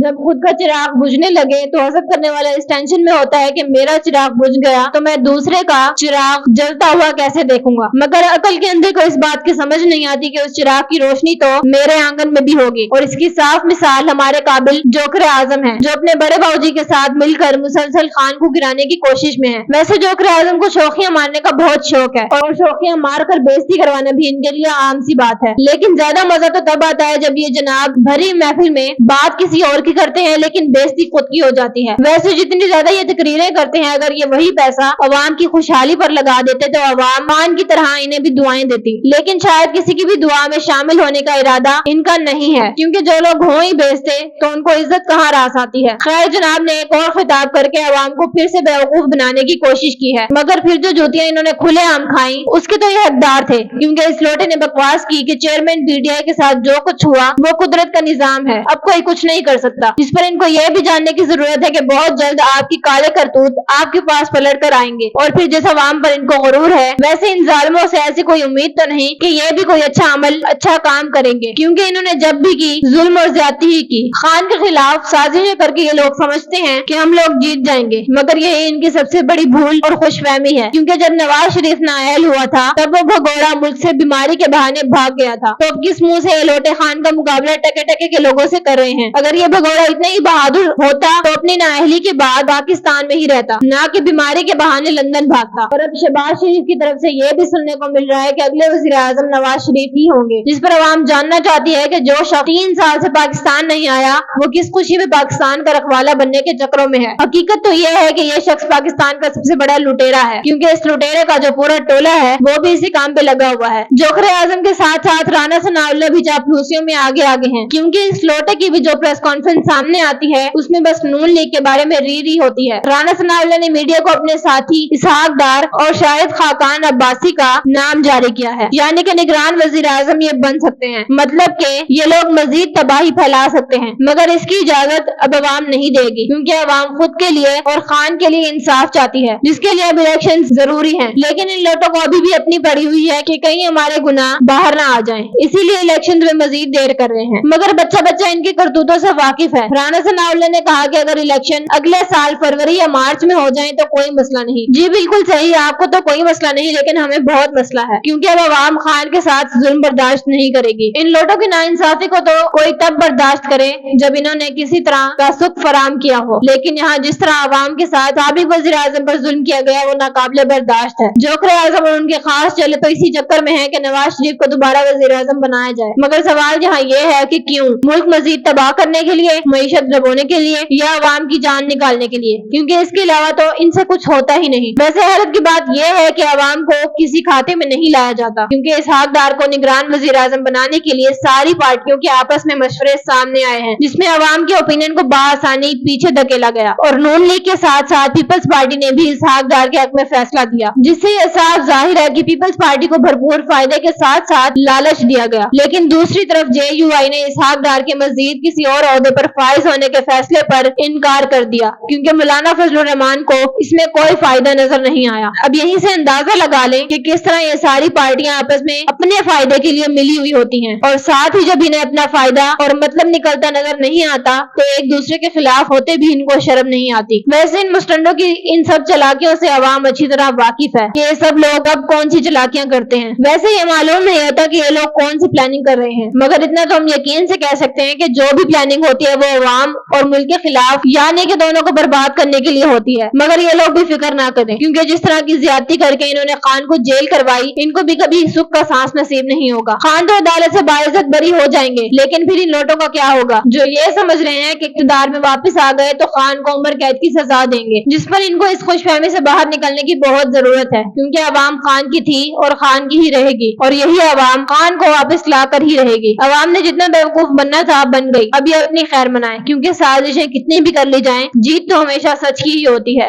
जब खुद का चिराग बुझने लगे तो हसद करने वाला इस टेंशन में होता है कि मेरा चिराग बुझ गया तो मैं दूसरे का चिराग जलता हुआ कैसे देखूंगा। मगर अकल के अंधे को इस बात की समझ नहीं आती कि उस चिराग की रोशनी तो मेरे आंगन में भी होगी। और इसकी साफ मिसाल हमारे काबिल जोकर आजम है, जो अपने बड़े बाबूजी के साथ मिलकर मुसलसल खान को गिराने की कोशिश में है। वैसे जोकर आजम को शौकियां मारने का बहुत शौक है और शौकियां मारकर बेइज्जती करवाना भी इनके लिए आम सी बात है। लेकिन ज्यादा मजा तो तब आता है जब ये जनाब भरी महफिल में बात किसी और की करते हैं लेकिन बेइज्जती खुद की हो जाती है। वैसे जितनी ज्यादा ये तकरीरें करते हैं, अगर ये वही पैसा अवाम की खुशहाली पर लगा देते तो अवाम मान की तरह इन्हें भी दुआएं देती। लेकिन शायद किसी की भी दुआ में शामिल होने का इरादा इनका नहीं है, क्योंकि जो लोग हों ही बेचते तो उनको इज्जत कहाँ रास आती है। खैर जनाब ने एक और खिताब करके अवाम को फिर से बेवकूफ बनाने की कोशिश की है, मगर फिर जो जूतियां इन्होंने खुलेआम खाई उसके तो ये हकदार थे, क्योंकि इस लोटे ने बकवास की कि चेयरमैन पीटीआई के साथ जो कुछ हुआ वो कुदरत का निजाम है, अब कोई कुछ नहीं कर सकता। जिस पर इनको यह भी जानने की जरूरत है कि बहुत जल्द आपकी काले करतूत आपके पास पलट कर आएंगे। और फिर जिस अवाम पर इनको गुरूर है, वैसे इन जालिमों से ऐसी कोई उम्मीद तो नहीं कि ये भी कोई अच्छा अमल अच्छा काम करेंगे, क्योंकि इन्होंने जब भी की जुल्म और ज्यादती ही की। खान के खिलाफ साजिशें करके ये लोग समझते हैं कि हम लोग जीत जाएंगे, मगर यही इनकी सबसे बड़ी भूल और खुशफहमी है, क्योंकि जब नवाज शरीफ नाअहल हुआ था तब वो भगोड़ा मुल्क से बीमारी के बहाने भाग गया था, तो अब किस मुंह से ये लोटे खान का मुकाबला टके टके के लोगों से कर रहे हैं। अगर ये भगोड़ा इतना ही बहादुर होता तो अपनी नाअहली के बाद पाकिस्तान में ही रहता, ना कि बीमारी के बहाने लंदन भागता। और अब शहबाज शरीफ की तरफ से ये भी सुनने को मिल रहा है कि अगले वज़ीर आज़म नवाज शरीफ ही होंगे, जिस पर अवाम जानना चाहती है कि जो शख्स 3 साल से पाकिस्तान नहीं आया वो किस खुशी में पाकिस्तान का रखवाला बनने के चक्रों में है। हकीकत तो ये है कि ये शख्स पाकिस्तान का सबसे बड़ा लुटेरा है, क्योंकि इस लुटेरे का जो पूरा टोला है वो भी इसी काम पे लगा हुआ है। जोकर आजम के साथ साथ राना सनाउल्लाह भी चापलूसियों में आगे आगे हैं, क्योंकि इस लोटे की भी जो प्रेस कॉन्फ्रेंस सामने आती है उसमें बस नून लीग के बारे में री होती है। राना सनाउल्लाह ने मीडिया को अपने साथी इसहाक डार और शाहिद खाकान अब्बासी का नाम जारी किया है, यानी कि निगरान वजीर आजम ये बन सकते हैं, मतलब कि ये लोग मजीद तबाही फैला सकते हैं, मगर इसकी इजाजत अब अवाम नहीं देगी, क्योंकि अवाम खुद के लिए और खान के लिए इंसाफ चाहती है, जिसके लिए अब इलेक्शन जरूरी है। लेकिन इन लोगों को अभी भी अपनी पड़ी हुई है कि कहीं हमारे गुनाह बाहर ना आ जाएं, इसीलिए इलेक्शन में मजीद देर कर रहे हैं। मगर बच्चा बच्चा इनके करतूतों से वाकिफ है। राना सनाउल्लाह ने कहा कि अगर इलेक्शन अगले साल फरवरी या मार्च में हो जाए तो कोई मसला नहीं। जी बिल्कुल सही, आपको तो कोई मसला नहीं, लेकिन हमें बहुत मसला है, क्योंकि अब अवाम खान के साथ जुल्म बर्दाश्त नहीं करेगी। इन लोगों की नाइंसाफी को तो कोई तब बर्दाश्त करे जब इन्होंने किसी तरह का सुख फराम किया हो, लेकिन यहाँ जिस तरह अवाम के साथ साबिक वज़ीर आज़म पर जुल्म किया गया वो नाकाबिले बर्दाश्त है। जोकर आज़म और उनके खास चले तो इसी चक्कर में है कि नवाज शरीफ को दोबारा वज़ीर आज़म बनाया जाए, मगर सवाल यहाँ ये है कि क्यों? मुल्क मजीद तबाह करने के लिए, मईशत दबोने के लिए, या अवाम की जान निकालने के लिए? क्योंकि इसके अलावा तो इनसे कुछ होता ही नहीं। वैसे हैरत की बात यह है कि अवाम को किसी खाते में नहीं लाया जाता, क्योंकि इसहाक डार को निगरान वज़ीर आज़म बनाने के लिए सारी पार्टियों के आपस में मशवरे सामने आए हैं, जिसमें अवाम के ओपिनियन को बाआसानी पीछे धकेला गया, और नून लीग के साथ साथ पीपल्स पार्टी ने भी इसहाक डार के हक में फैसला दिया, जिससे यह साफ जाहिर है कि पीपल्स पार्टी को भरपूर फायदे के साथ साथ लालच दिया गया। लेकिन दूसरी तरफ JUI ने इसहाक डार के मजीद किसी और ओहदे पर फाइज होने के फैसले पर इनकार कर दिया, क्योंकि मौलाना फजलुर रहमान को इसमें कोई फायदा नजर नहीं आया। अब यहीं से अंदाजा लगा लें कि किस तरह ये सारी पार्टियां आपस में अपने फायदे के लिए मिली हुई होती हैं, और साथ ही जब इन्हें अपना फायदा और मतलब निकलता नजर नहीं आता तो एक दूसरे के खिलाफ होते भी इनको शर्म नहीं आती। वैसे इन मुस्टंडों की इन सब चालाकियों से अवाम अच्छी तरह वाकिफ है कि ये सब लोग अब कौन सी चालाकियां करते हैं। वैसे ये मालूम नहीं होता कि ये लोग कौन सी प्लानिंग कर रहे हैं, मगर इतना तो हम यकीन से कह सकते हैं कि जो भी प्लानिंग होती है वो अवाम और मुल्क के खिलाफ, यानी कि दोनों को बर्बाद करने के लिए होती है। मगर ये लोग भी फिक्र ना करें, क्योंकि जिस तरह की ज्यादती करके इन्होंने खान को जेल करवाई, इनको भी कभी सुख का सांस नसीब नहीं होगा। खान तो अदालत से बाइज्जत बरी हो जाएंगे, लेकिन फिर इन लोगों का क्या होगा जो ये समझ रहे हैं कि इक़्तिदार में वापस आ गए तो खान को उम्र कैद की सजा देंगे, जिस पर इनको इस खुशफहमी से बाहर निकलने की बहुत जरूरत है, क्योंकि अवाम खान की थी और खान की ही रहेगी, और यही अवाम खान को वापस लाकर ही रहेगी। अवाम ने जितना बेवकूफ बनना था बन गई, अब ये अपनी खैर मनाए, क्योंकि साजिशें कितनी भी कर ली जाएं, जीत तो हमेशा सच की ही होती है।